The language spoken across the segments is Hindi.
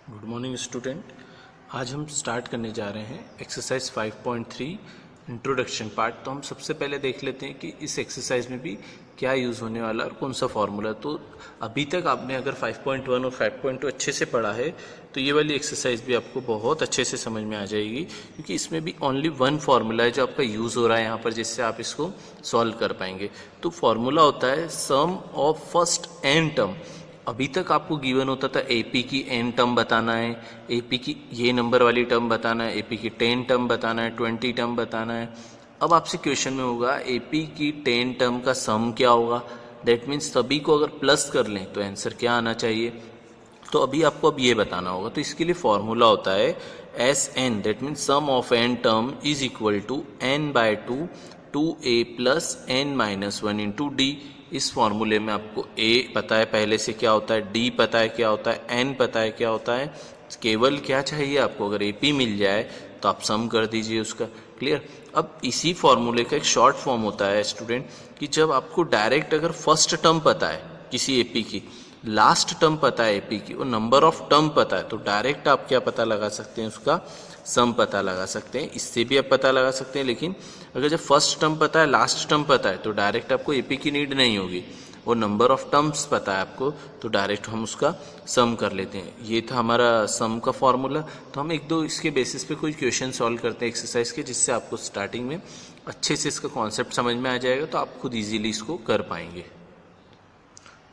Good morning student. आज हम स्टार्ट करने जा रहे हैं एक्सरसाइज 5.3 इंट्रोडक्शन पार्ट। तो हम सबसे पहले देख लेते हैं कि इस एक्सरसाइज में भी क्या यूज़ होने वाला है और कौन सा फॉर्मूला। तो अभी तक आपने अगर 5.1 और 5.2 अच्छे से पढ़ा है तो ये वाली एक्सरसाइज भी आपको बहुत अच्छे से समझ में आ जाएगी, क्योंकि इसमें भी ओनली वन फार्मूला है जो आपका यूज़ हो रहा है यहाँ पर, जिससे आप इसको सॉल्व कर पाएंगे। तो फार्मूला होता है सम ऑफ फर्स्ट एन टर्म। अभी तक आपको गिवन होता था एपी की एन टर्म बताना है, एपी की ये नंबर वाली टर्म बताना है, एपी की 10 टर्म बताना है, 20 टर्म बताना है। अब आपसे क्वेश्चन में होगा एपी की 10 टर्म का सम क्या होगा। दैट मीन्स सभी को अगर प्लस कर लें तो आंसर क्या आना चाहिए। तो अभी आपको अब ये बताना होगा। तो इसके लिए फॉर्मूला होता है S N, that means sum of N term is equal to N by 2 a plus N minus 1 into D. इस फॉर्मूले में आपको a पता है पहले से क्या होता है, d पता है क्या होता है, n पता है क्या होता है। केवल क्या चाहिए आपको, अगर AP मिल जाए तो आप सम कर दीजिए उसका। क्लियर। अब इसी फॉर्मूले का एक शॉर्ट फॉर्म होता है स्टूडेंट कि जब आपको डायरेक्ट अगर फर्स्ट टर्म पता है किसी AP की, लास्ट टर्म पता है AP की और नंबर ऑफ टर्म पता है, तो डायरेक्ट आप क्या पता लगा सकते हैं, उसका सम पता लगा सकते हैं। इससे भी आप पता लगा सकते हैं, लेकिन अगर जब फर्स्ट टर्म पता है लास्ट टर्म पता है तो डायरेक्ट आपको एपी की नीड नहीं होगी, और नंबर ऑफ टर्म्स पता है आपको तो डायरेक्ट हम उसका सम कर लेते हैं। ये था हमारा सम का फॉर्मूला। तो हम एक दो इसके बेसिस पे कोई क्वेश्चन सॉल्व करते हैं एक्सरसाइज के, जिससे आपको स्टार्टिंग में अच्छे से इसका कॉन्सेप्ट समझ में आ जाएगा, तो आप खुद ईजिली इसको कर पाएंगे।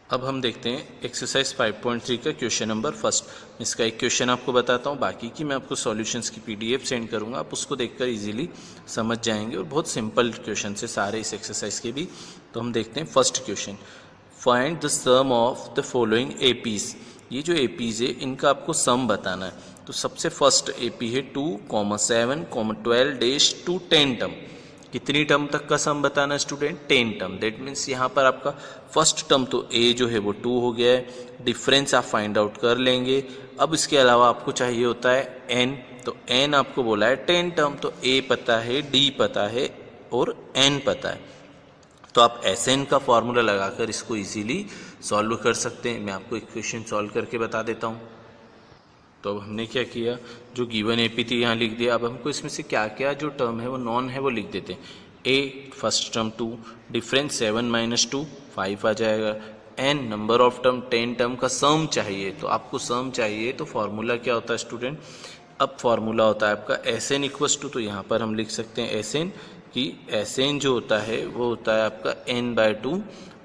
अब हम देखते हैं एक्सरसाइज 5.3 का क्वेश्चन नंबर फर्स्ट। इसका एक क्वेश्चन आपको बताता हूँ, बाकी की मैं आपको सॉल्यूशंस की PDF सेंड करूँगा, आप उसको देखकर इजीली समझ जाएंगे। और बहुत सिंपल क्वेश्चन से सारे इस एक्सरसाइज के भी। तो हम देखते हैं first question, find the sum of the following APs। ये जो APs है इनका आपको सम बताना है। तो सबसे फर्स्ट AP है 2, 7, 12 डैश टू 10 टर्म। कितनी टर्म तक का सम बताना है स्टूडेंट, 10 टर्म। दैट मीन्स यहाँ पर आपका फर्स्ट टर्म तो a जो है वो 2 हो गया है, डिफरेंस आप फाइंड आउट कर लेंगे। अब इसके अलावा आपको चाहिए होता है n, तो n आपको बोला है 10 टर्म, तो a पता है, d पता है और n पता है। तो आप Sn का फॉर्मूला लगाकर इसको इजीली सॉल्व कर सकते हैं। मैं आपको एक क्वेश्चन सॉल्व करके बता देता हूँ। तो अब हमने क्या किया, जो गिवन AP थी यहाँ लिख दिया। अब हमको इसमें से क्या क्या जो टर्म है वो नॉन है वो लिख देते हैं। A first term 2, difference 7 minus 2 5 आ जाएगा। N number of term 10 term का सम चाहिए, तो आपको सम चाहिए तो फॉर्मूला क्या होता है स्टूडेंट। अब फॉर्मूला होता है आपका Sn इक्वस टू, तो यहाँ पर हम लिख सकते हैं Sn कि Sn जो होता है वो होता है आपका n by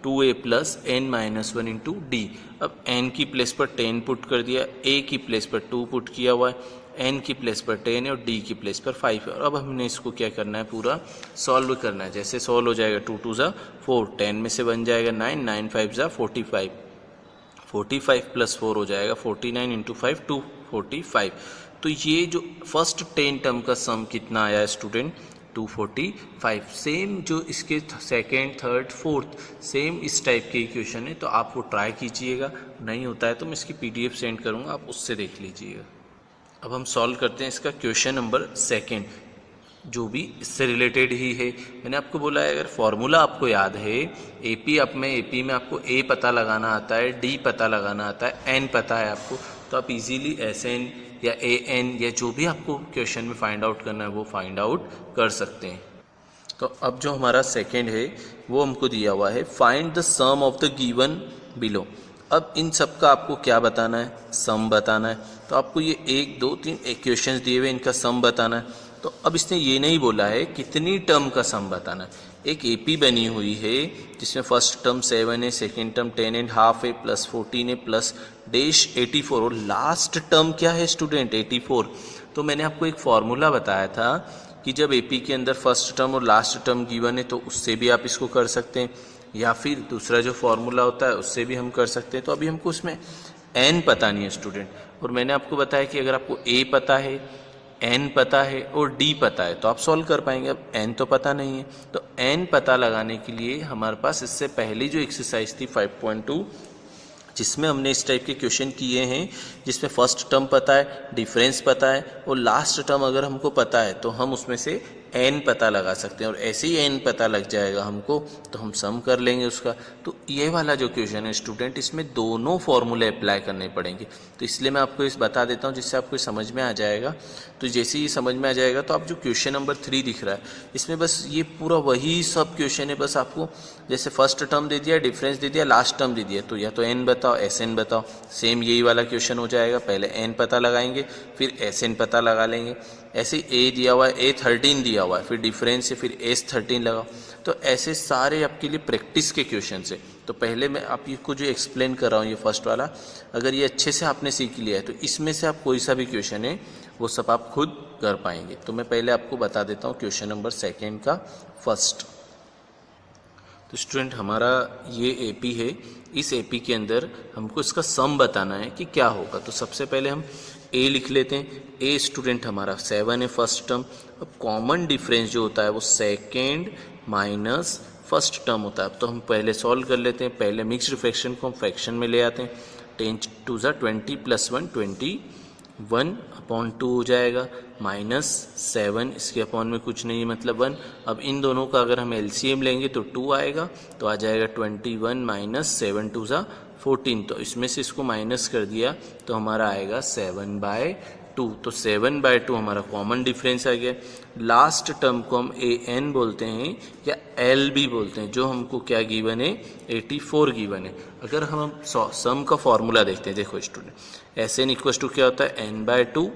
2a plus N minus 1 into D. अब n की प्लेस पर 10 पुट कर दिया, a की प्लेस पर 2 पुट किया हुआ है, n की प्लेस पर 10 है और d की प्लेस पर 5 है। और अब हमने इसको क्या करना है, पूरा सॉल्व करना है। जैसे सॉल्व हो जाएगा 2 2 ज़ा 4, 10 में से बन जाएगा 9, 9 5 ज़ा 45, 45 प्लस 4 हो जाएगा 49 इंटू 5 245। तो ये जो फर्स्ट 10 टर्म का सम कितना आया है स्टूडेंट, 245। सेम जो इसके सेकेंड, थर्ड, फोर्थ सेम इस टाइप के इक्वेशन है, तो आप वो ट्राई कीजिएगा। नहीं होता है तो मैं इसकी PDF सेंड करूँगा, आप उससे देख लीजिएगा। अब हम सॉल्व करते हैं इसका क्वेश्चन नंबर सेकेंड, जो भी इससे रिलेटेड ही है। मैंने आपको बोला है अगर फॉर्मूला आपको याद है, AP में आपको A पता लगाना आता है, D पता लगाना आता है, N पता है आपको, तो आप इजीली Sn या AN या जो भी आपको क्वेश्चन में फाइंड आउट करना है वो फाइंड आउट कर सकते हैं। तो अब जो हमारा सेकेंड है वो हमको दिया हुआ है, find the sum of the given below. अब इन सब का आपको क्या बताना है, सम बताना है। तो आपको ये 1 2 3 इक्वेशंस दिए हुए, इनका सम बताना है। तो अब इसने ये नहीं बोला है कितनी टर्म का सम बताना है। एक AP बनी हुई है जिसमें फर्स्ट टर्म 7 है, सेकेंड टर्म 10 एंड हाफ है, प्लस 14 है, प्लस डैश 84, और लास्ट टर्म क्या है स्टूडेंट, 84। तो मैंने आपको एक फॉर्मूला बताया था कि जब AP के अंदर फर्स्ट टर्म और लास्ट टर्म गिवन है तो उससे भी आप इसको कर सकते हैं, या फिर दूसरा जो फॉर्मूला होता है उससे भी हम कर सकते हैं। तो अभी हमको उसमें N पता नहीं है स्टूडेंट, और मैंने आपको बताया कि अगर आपको A पता है, N पता है और D पता है तो आप सॉल्व कर पाएंगे। अब N तो पता नहीं है, तो N पता लगाने के लिए हमारे पास इससे पहली जो एक्सरसाइज थी 5.2, जिसमें हमने इस टाइप के क्वेश्चन किए हैं, जिसमें फर्स्ट टर्म पता है, डिफरेंस पता है और लास्ट टर्म अगर हमको पता है, तो हम उसमें से n पता लगा सकते हैं, और ऐसे ही n पता लग जाएगा हमको तो हम सम कर लेंगे उसका। तो ये वाला जो क्वेश्चन है स्टूडेंट, इसमें दोनों फॉर्मूले अप्लाई करने पड़ेंगे, तो इसलिए मैं आपको इस बता देता हूँ जिससे आपको समझ में आ जाएगा। तो जैसे ही समझ में आ जाएगा तो आप जो क्वेश्चन नंबर 3 दिख रहा है इसमें बस ये पूरा वही सब क्वेश्चन है, बस आपको जैसे फर्स्ट टर्म दे दिया, डिफरेंस दे दिया, लास्ट टर्म दे दिया, तो या तो n बताओ एस एन बताओ, सेम यही वाला क्वेश्चन हो जाएगा। पहले n पता लगाएंगे फिर एस एन पता लगा लेंगे। ऐसे a दिया हुआ है, A13 दिया हुआ है, फिर डिफरेंस है, फिर S13 लगाओ। तो ऐसे सारे आपके लिए प्रैक्टिस के क्वेश्चन है। तो पहले मैं आपको जो एक्सप्लेन कर रहा हूँ ये फर्स्ट वाला, अगर ये अच्छे से आपने सीख लिया है तो इसमें से आप कोई सा भी क्वेश्चन है वो सब आप खुद कर पाएंगे। तो मैं पहले आपको बता देता हूँ क्वेश्चन नंबर 2 का फर्स्ट। तो स्टूडेंट हमारा ये एपी है, इस एपी के अंदर हमको इसका सम बताना है कि क्या होगा। तो सबसे पहले हम ए लिख लेते हैं। ए स्टूडेंट हमारा 7 है फर्स्ट टर्म। अब कॉमन डिफरेंस जो होता है वो सेकेंड माइनस फर्स्ट टर्म होता है। तो हम पहले सॉल्व कर लेते हैं। पहले मिक्स्ड फ्रैक्शन को हम फ्रैक्शन में ले आते हैं। 10 2 20 + 1 21/2 हो जाएगा, -7 इसके अपॉन में कुछ नहीं है मतलब 1। अब इन दोनों का अगर हम एलसीएम लेंगे तो 2 आएगा, तो आ जाएगा 21 - 7 2 14। तो इसमें से इसको माइनस कर दिया तो हमारा आएगा 7/2। तो 7/2 हमारा कॉमन डिफरेंस आ गया। लास्ट टर्म को हम an बोलते हैं या l भी बोलते हैं, जो हमको क्या गिवन है 84 गिवन है। अगर हम सम का फॉर्मूला देखते हैं, देखो स्टूडेंट, Sn = क्या होता है n/2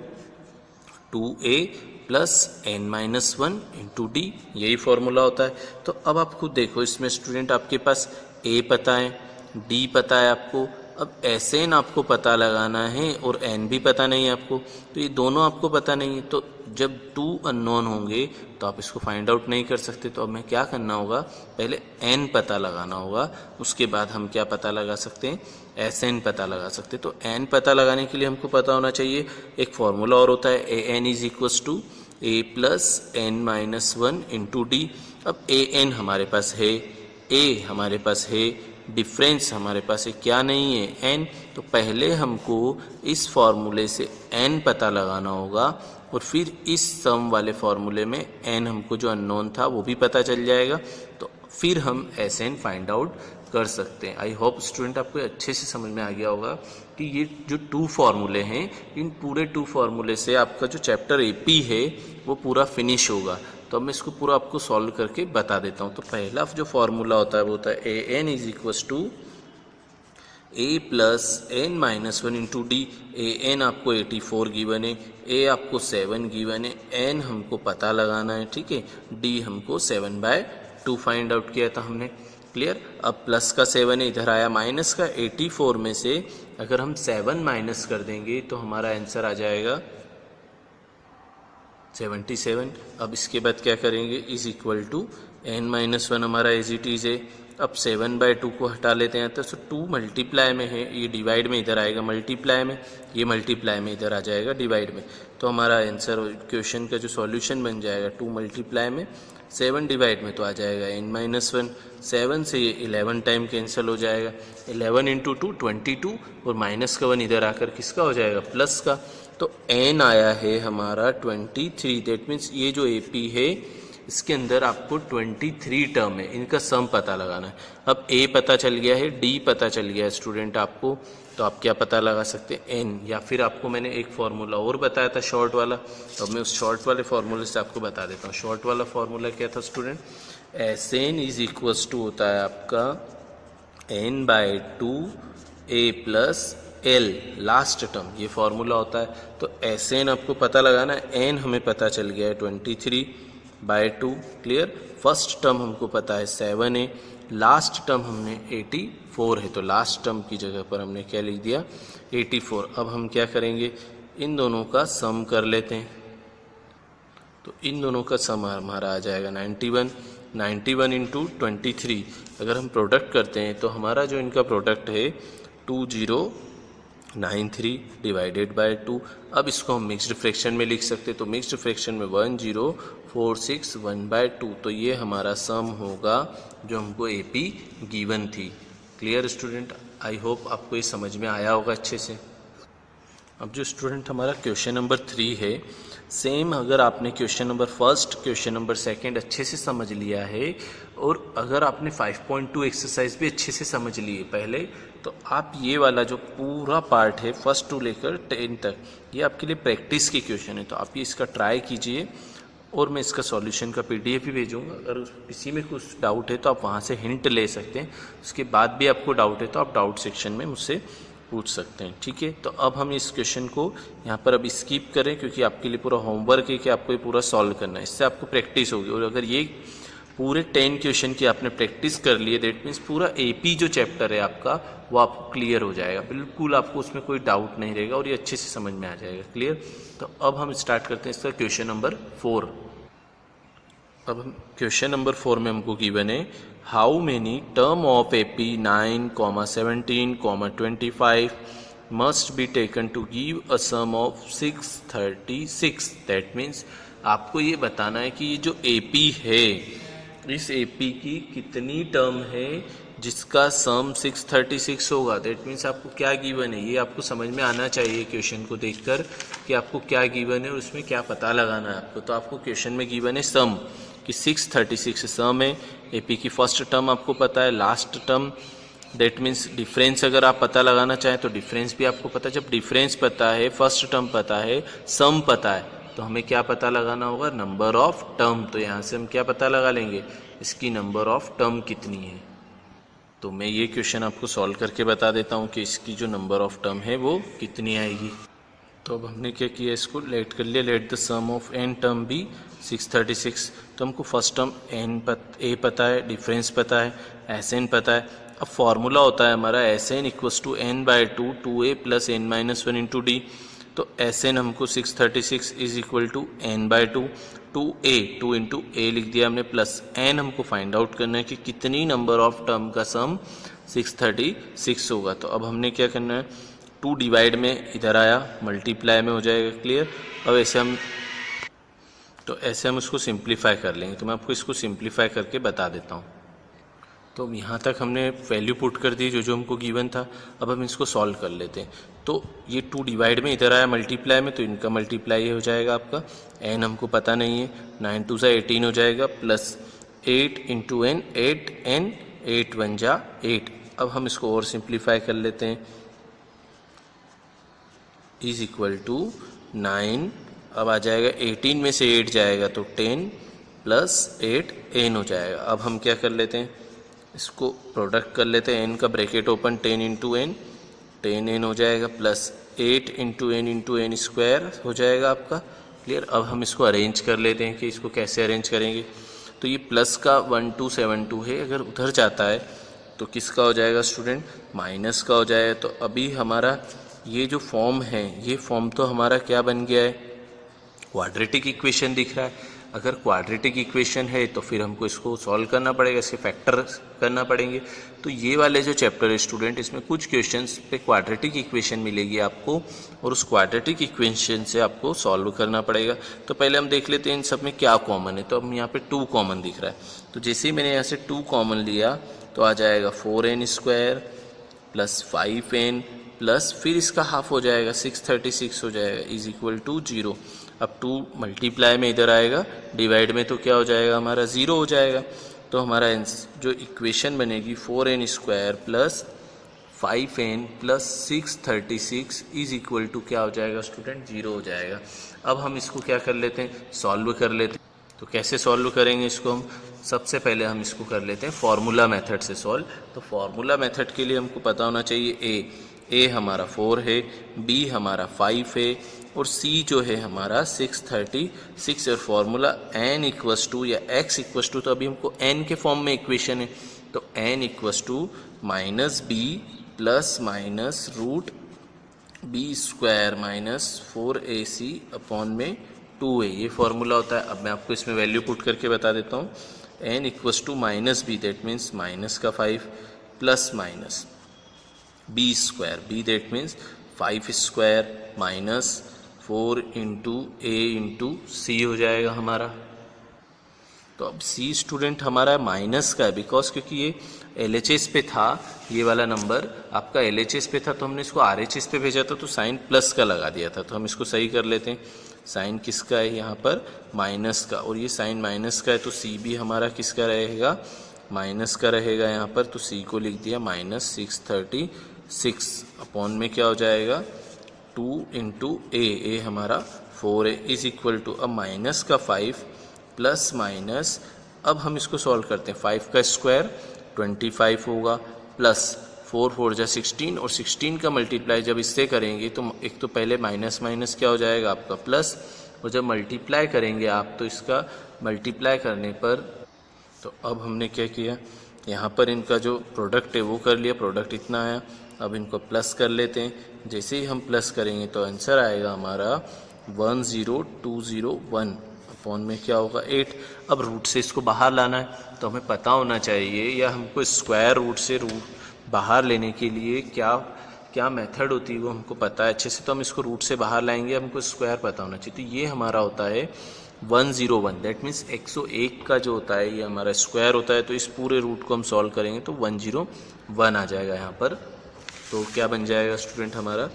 2a + n - 1 × d, यही फॉर्मूला होता है। तो अब आप खुद देखो, इसमें स्टूडेंट आपके पास a पता है, d पता है आपको, अब Sn आपको पता लगाना है और n भी पता नहीं है आपको, तो ये दोनों आपको पता नहीं है। तो जब 2 अननोन होंगे तो आप इसको फाइंड आउट नहीं कर सकते। तो अब हमें क्या करना होगा, पहले n पता लगाना होगा, उसके बाद हम क्या पता लगा सकते हैं, Sn पता लगा सकते हैं। तो n पता लगाने के लिए हमको पता होना चाहिए, एक फॉर्मूला और होता है an = a + n - 1 × d। अब an हमारे पास है, a हमारे पास है, डिफरेंस हमारे पास है, क्या नहीं है n। तो पहले हमको इस फॉर्मूले से n पता लगाना होगा और फिर इस सम वाले फॉर्मूले में n हमको जो अननोन था वो भी पता चल जाएगा, तो फिर हम Sn फाइंड आउट कर सकते हैं। आई होप स्टूडेंट आपको अच्छे से समझ में आ गया होगा कि ये जो 2 फार्मूले हैं, इन पूरे 2 फार्मूले से आपका जो चैप्टर एपी है वो पूरा फिनिश होगा। तो अब मैं इसको पूरा आपको सॉल्व करके बता देता हूँ। तो पहला जो फॉर्मूला होता है वो होता है an = a + n - 1 × d। an आपको 84 गिवन है, a आपको 7 गिवन है, n हमको पता लगाना है, ठीक है, d हमको 7/2 फाइंड आउट किया था हमने, क्लियर। अब प्लस का 7 है, इधर आया माइनस का 84 में से अगर हम 7 माइनस कर देंगे तो हमारा आंसर आ जाएगा 77। अब इसके बाद क्या करेंगे, = n - 1 हमारा एज इट इज़ है। अब 7/2 को हटा लेते हैं, तो 2 मल्टीप्लाई में है, ये डिवाइड में इधर आएगा मल्टीप्लाई में, ये मल्टीप्लाई में इधर आ जाएगा डिवाइड में। तो हमारा आंसर क्वेश्चन का जो सॉल्यूशन बन जाएगा 2 मल्टीप्लाई में 7 डिवाइड में, तो आ जाएगा n - 1। 7 से ये 11 टाइम कैंसिल हो जाएगा, 11 × 2 22, और माइनस का 1 इधर आकर किसका हो जाएगा, प्लस का। तो n आया है हमारा 23। दैट मीन्स ये जो एपी है इसके अंदर आपको 23 टर्म है, इनका सम पता लगाना है। अब a पता चल गया है, d पता चल गया है स्टूडेंट आपको, तो आप क्या पता लगा सकते हैं, n, या फिर आपको मैंने एक फार्मूला और बताया था शॉर्ट वाला, तो मैं उस शॉर्ट वाले फार्मूले से आपको बता देता हूँ। शॉर्ट वाला फार्मूला क्या था स्टूडेंट, Sn = होता है आपका n/2 a + l, last term, ये फार्मूला होता है। तो Sn आपको पता लगाना है, n हमें पता चल गया है 23/2, क्लियर। फर्स्ट टर्म हमको पता है 7 है, लास्ट टर्म हमने 84 है, तो लास्ट टर्म की जगह पर हमने क्या लिख दिया 84। अब हम क्या करेंगे, इन दोनों का सम कर लेते हैं। तो इन दोनों का सम हमारा आ जाएगा 91 × 23। अगर हम प्रोडक्ट करते हैं तो हमारा जो इनका प्रोडक्ट है 2093 / 2। अब इसको हम मिक्स्ड फ्रैक्शन में लिख सकते हैं, तो मिक्स्ड फ्रैक्शन में 1046 1/2। तो ये हमारा सम होगा जो हमको एपी गिवन थी। क्लियर स्टूडेंट, आई होप आपको ये समझ में आया होगा अच्छे से। अब जो स्टूडेंट हमारा क्वेश्चन नंबर 3 है, सेम अगर आपने question number first, question number second अच्छे से समझ लिया है और अगर आपने 5.2 एक्सरसाइज भी अच्छे से समझ ली है पहले, तो आप ये वाला जो पूरा पार्ट है फर्स्ट टू लेकर 10 तक, ये आपके लिए प्रैक्टिस की क्वेश्चन है। तो आप ये इसका ट्राई कीजिए और मैं इसका सॉल्यूशन का PDF भी भेजूंगा। अगर किसी में कुछ डाउट है तो आप वहाँ से हिंट ले सकते हैं। उसके बाद भी आपको डाउट है तो आप डाउट सेक्शन में मुझसे पूछ सकते हैं, ठीक है। तो अब हम इस क्वेश्चन को यहाँ पर अब स्किप करें, क्योंकि आपके लिए पूरा होमवर्क है कि आपको ये पूरा सॉल्व करना है। इससे आपको प्रैक्टिस होगी और अगर ये पूरे 10 क्वेश्चन की आपने प्रैक्टिस कर लिए, दैट मीन्स पूरा AP जो चैप्टर है आपका वो आपको क्लियर हो जाएगा। बिल्कुल आपको उसमें कोई डाउट नहीं रहेगा और ये अच्छे से समझ में आ जाएगा। क्लियर। तो अब हम स्टार्ट करते हैं इसका क्वेश्चन नंबर 4। अब हम क्वेश्चन नंबर 4 में हमको गिवन है, how many term of AP 9, 17, 25 must be taken to give a sum of 636। That means आपको ये बताना है कि ये जो AP है, इस AP की कितनी टर्म है जिसका सम 636 होगा। दैट मीन्स आपको क्या गिवन है ये आपको समझ में आना चाहिए क्वेश्चन को देखकर कि आपको क्या गिवन है और उसमें क्या पता लगाना है आपको। तो आपको क्वेश्चन में गिवन है सम कि 636 सम है। AP की फर्स्ट टर्म आपको पता है, last term, that means difference अगर आप पता लगाना चाहें तो डिफरेंस भी आपको पता है। जब डिफरेंस पता है, फर्स्ट टर्म पता है, सम पता है, तो हमें क्या पता लगाना होगा, नंबर ऑफ टर्म। तो यहाँ से हम क्या पता लगा लेंगे, इसकी नंबर ऑफ टर्म कितनी है। तो मैं ये क्वेश्चन आपको सॉल्व करके बता देता हूँ कि इसकी जो नंबर ऑफ टर्म है वो कितनी आएगी। तो अब हमने क्या किया, इसको लेट कर लिया, let the sum of n term भी 636। तो हमको फर्स्ट टर्म A पता है, डिफरेंस पता है, Sn पता है। अब फॉर्मूला होता है हमारा Sn equals to n/2 2a plus n-1 into d. तो Sn हमको 636 is equal to n/2 2a 2 into a लिख दिया हमने, प्लस n हमको फाइंड आउट करना है कि कितनी नंबर ऑफ टर्म का सम 636 होगा। तो अब हमने क्या करना है, 2 डिवाइड में इधर आया, मल्टीप्लाई में हो जाएगा। क्लियर। अब ऐसे हम इसको सिंप्लीफाई कर लेंगे। तो मैं आपको इसको सिंप्लीफाई करके बता देता हूँ। तो यहाँ तक हमने वैल्यू पुट कर दी जो हमको गिवन था। अब हम इसको सॉल्व कर लेते हैं। तो ये 2 डिवाइड में इधर आया मल्टीप्लाई में, तो इनका मल्टीप्लाई हो जाएगा आपका, n हमको पता नहीं है, 9 2 18 हो जाएगा, प्लस 8 इंटू n 8n 8 1 जा 8। अब हम इसको और सिंप्लीफाई कर लेते हैं, इज इक्वल टू 9। अब आ जाएगा 18 में से 8 जाएगा तो 10 प्लस 8 n हो जाएगा। अब हम क्या कर लेते हैं, इसको प्रोडक्ट कर लेते हैं, n का bracket open, 10 into n 10n हो जाएगा, प्लस 8 इंटू n स्क्वायर हो जाएगा आपका। क्लियर। अब हम इसको अरेंज कर लेते हैं कि इसको कैसे अरेंज करेंगे। तो ये प्लस का 1272 है, अगर उधर जाता है तो किसका हो जाएगा स्टूडेंट, माइनस का हो जाएगा। तो अभी हमारा ये जो फॉर्म है, ये फॉर्म तो हमारा क्या बन गया है, क्वाड्रेटिक इक्वेशन दिख रहा है। अगर क्वाड्रेटिक इक्वेशन है तो फिर हमको इसको सॉल्व करना पड़ेगा, इसके फैक्टर करना पड़ेंगे। तो ये वाले जो चैप्टर है स्टूडेंट, इसमें कुछ क्वेश्चंस पे क्वाड्रेटिक इक्वेशन मिलेगी आपको और उस क्वाड्रेटिक इक्वेशन से आपको सॉल्व करना पड़ेगा। तो पहले हम देख लेते हैं इन सब में क्या कॉमन है। तो अब यहाँ पे 2 कॉमन दिख रहा है, तो जैसे ही मैंने यहाँ से 2 कॉमन लिया तो आ जाएगा 4n square plus 5n plus फिर इसका हाफ हो जाएगा 636 हो जाएगा, इज इक्वल टू 0। अब 2 मल्टीप्लाई में इधर आएगा, डिवाइड में तो क्या हो जाएगा हमारा 0 हो जाएगा। तो हमारा जो इक्वेशन बनेगी 4n square plus 5n plus 636 is equal to क्या हो जाएगा स्टूडेंट, 0 हो जाएगा। अब हम इसको क्या कर लेते हैं, सॉल्व कर लेते हैं। तो कैसे सॉल्व करेंगे इसको हम, सबसे पहले हम इसको कर लेते हैं फॉर्मूला मेथड से सॉल्व। तो फॉर्मूला मेथड के लिए हमको पता होना चाहिए ए हमारा 4 है, बी हमारा 5 है और सी जो है हमारा 636 और फॉर्मूला n इक्वस टू या x इक्वस टू, तो अभी हमको n के फॉर्म में इक्वेशन है, तो n equals to minus B plus minus root B square minus 4ac upon में 2a, ये फॉर्मूला होता है। अब मैं आपको इसमें वैल्यू पुट करके बता देता हूँ, n equals to minus b that means minus का 5 plus minus b square, b that means 5 square minus 4 into a into c हो जाएगा हमारा। तो अब सी स्टूडेंट हमारा माइनस का है, बिकॉज क्योंकि ये LHS पे था, ये वाला नंबर आपका LHS पे था, तो हमने इसको RHS पे भेजा था, तो साइन प्लस का लगा दिया था। तो हम इसको सही कर लेते हैं। साइन किसका है यहाँ पर? माइनस का, और ये साइन माइनस का है, तो सी भी हमारा किसका रहेगा? माइनस का रहेगा यहाँ पर। तो सी को लिख दिया -636 अपॉन में क्या हो जाएगा? 2 इंटू ए हमारा 4 है इज इक्वल टू, अब माइनस का 5 प्लस माइनस, अब हम इसको सॉल्व करते हैं। 5 का स्क्वायर 25 होगा, प्लस 4 4 जा 16, और 16 का मल्टीप्लाई जब इससे करेंगे तो एक तो पहले माइनस माइनस क्या हो जाएगा आपका प्लस, और जब मल्टीप्लाई करेंगे आप तो इसका मल्टीप्लाई करने पर, तो अब हमने क्या किया, यहाँ पर इनका जो प्रोडक्ट है वो कर लिया, प्रोडक्ट इतना आया। अब इनको प्लस कर लेते हैं। जैसे ही हम प्लस करेंगे तो आंसर आएगा हमारा 10201 अपॉन में क्या होगा 8। अब रूट से इसको बाहर लाना है, तो हमें पता होना चाहिए, या हमको स्क्वायर रूट से रूट बाहर लेने के लिए क्या मेथड होती है वो हमको पता है अच्छे से। तो हम इसको रूट से बाहर लाएंगे, हमको स्क्वायर पता होना चाहिए। तो ये हमारा होता है 101, दैट मीन्स 101 का जो होता है ये हमारा स्क्वायर होता है। तो इस पूरे रूट को हम सॉल्व करेंगे तो 101 आ जाएगा यहाँ पर। तो क्या बन जाएगा स्टूडेंट हमारा?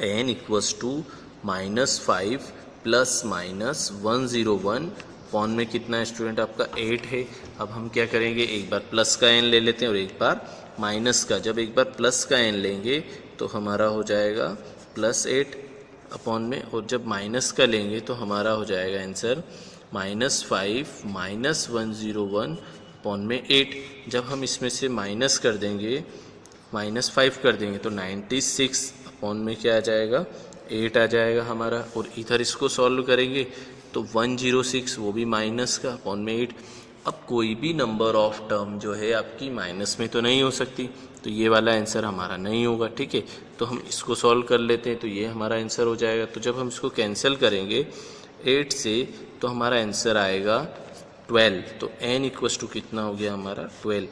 n equals to -5 plus minus 101 upon में कितना है स्टूडेंट आपका 8 है। अब हम क्या करेंगे, एक बार प्लस का n ले लेते हैं और एक बार माइनस का। जब एक बार प्लस का n लेंगे तो हमारा हो जाएगा +8 अपॉन में, और जब माइनस का लेंगे तो हमारा हो जाएगा आंसर -5 माइनस 101 अपॉन में 8। जब हम इसमें से माइनस कर देंगे, -5 कर देंगे तो 96 अपॉन में क्या आ जाएगा 8 आ जाएगा हमारा। और इधर इसको सॉल्व करेंगे तो 106 वो भी माइनस का अपॉन में 8। अब कोई भी नंबर ऑफ टर्म जो है आपकी माइनस में तो नहीं हो सकती, तो ये वाला आंसर हमारा नहीं होगा, ठीक है। तो हम इसको सॉल्व कर लेते हैं, तो ये हमारा आंसर हो जाएगा। तो जब हम इसको कैंसिल करेंगे 8 से तो हमारा आंसर आएगा 12। तो n इक्वल्स टू कितना हो गया हमारा 12।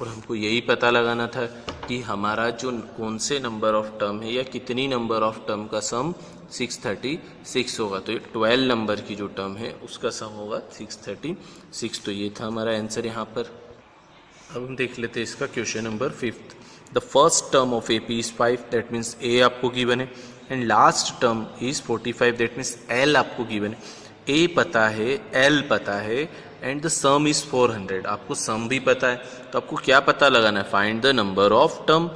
और हमको यही पता लगाना था कि हमारा जो कौन से नंबर ऑफ टर्म है या कितनी नंबर ऑफ टर्म का सम 636 होगा। तो ये 12 नंबर की जो टर्म है उसका सम होगा 636। तो ये था हमारा आंसर यहाँ पर। अब हम देख लेते हैं इसका question number 5। The first term of AP is 5, that means A आपको गिवन है, and last term is 45, that means L आपको गिवन है। A पता है, L पता है, एंड द सम इज 400। आपको सम भी पता है, तो आपको क्या पता लगाना है, find the number of term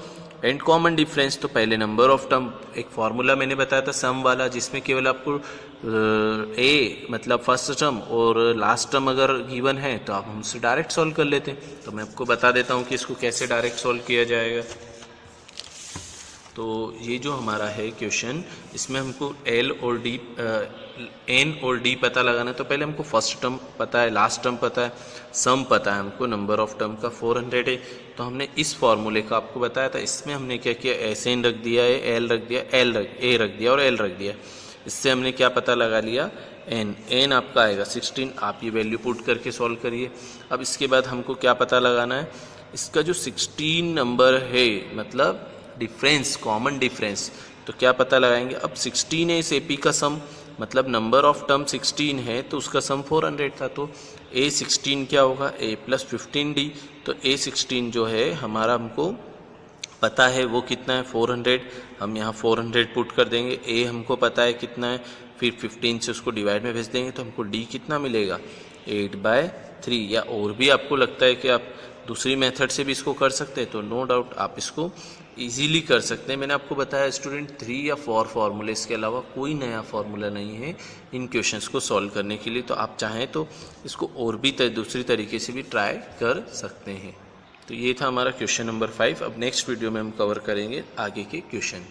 and common difference. तो पहले नंबर ऑफ टर्म, एक फार्मूला मैंने बताया था सम वाला, जिसमें केवल आपको A मतलब फर्स्ट टर्म और लास्ट टर्म अगर गिवन है तो आप हमसे डायरेक्ट सॉल्व कर लेते हैं। तो मैं आपको बता देता हूँ कि इसको कैसे डायरेक्ट सॉल्व किया जाएगा। तो ये जो हमारा है क्वेश्चन, इसमें हमको N और D पता लगाना है। तो पहले हमको फर्स्ट टर्म पता है, लास्ट टर्म पता है, सम पता है हमको, नंबर ऑफ टर्म का 400 है। तो हमने इस फॉर्मूले का आपको बताया था, इसमें हमने क्या किया, SN रख दिया है, L रख दिया, A रख दिया और L रख दिया। इससे हमने क्या पता लगा लिया, n आपका आएगा 16। आप ये वैल्यू पुट करके सॉल्व करिए। अब इसके बाद हमको क्या पता लगाना है, इसका जो 16 नंबर है मतलब डिफरेंस, कॉमन डिफरेंस, तो क्या पता लगाएंगे। अब 16 है इस AP का सम, मतलब नंबर ऑफ टर्म 16 है तो उसका सम 400 था। तो A16 क्या होगा, A + 15D। तो A16 जो है हमारा हमको पता है वो कितना है 400। हम यहाँ 400 पुट कर देंगे। A हमको पता है कितना है, फिर 15 से उसको डिवाइड में भेज देंगे तो हमको D कितना मिलेगा 8/3। या और भी आपको लगता है कि आप दूसरी मेथड से भी इसको कर सकते हैं तो नो डाउट आप इसको इजीली कर सकते हैं। मैंने आपको बताया स्टूडेंट 3 या 4 फार्मूले, इसके अलावा कोई नया फार्मूला नहीं है इन क्वेश्चंस को सॉल्व करने के लिए। तो आप चाहें तो इसको और भी दूसरी तरीके से भी ट्राई कर सकते हैं। तो ये था हमारा क्वेश्चन नंबर 5। अब नेक्स्ट वीडियो में हम कवर करेंगे आगे के क्वेश्चन।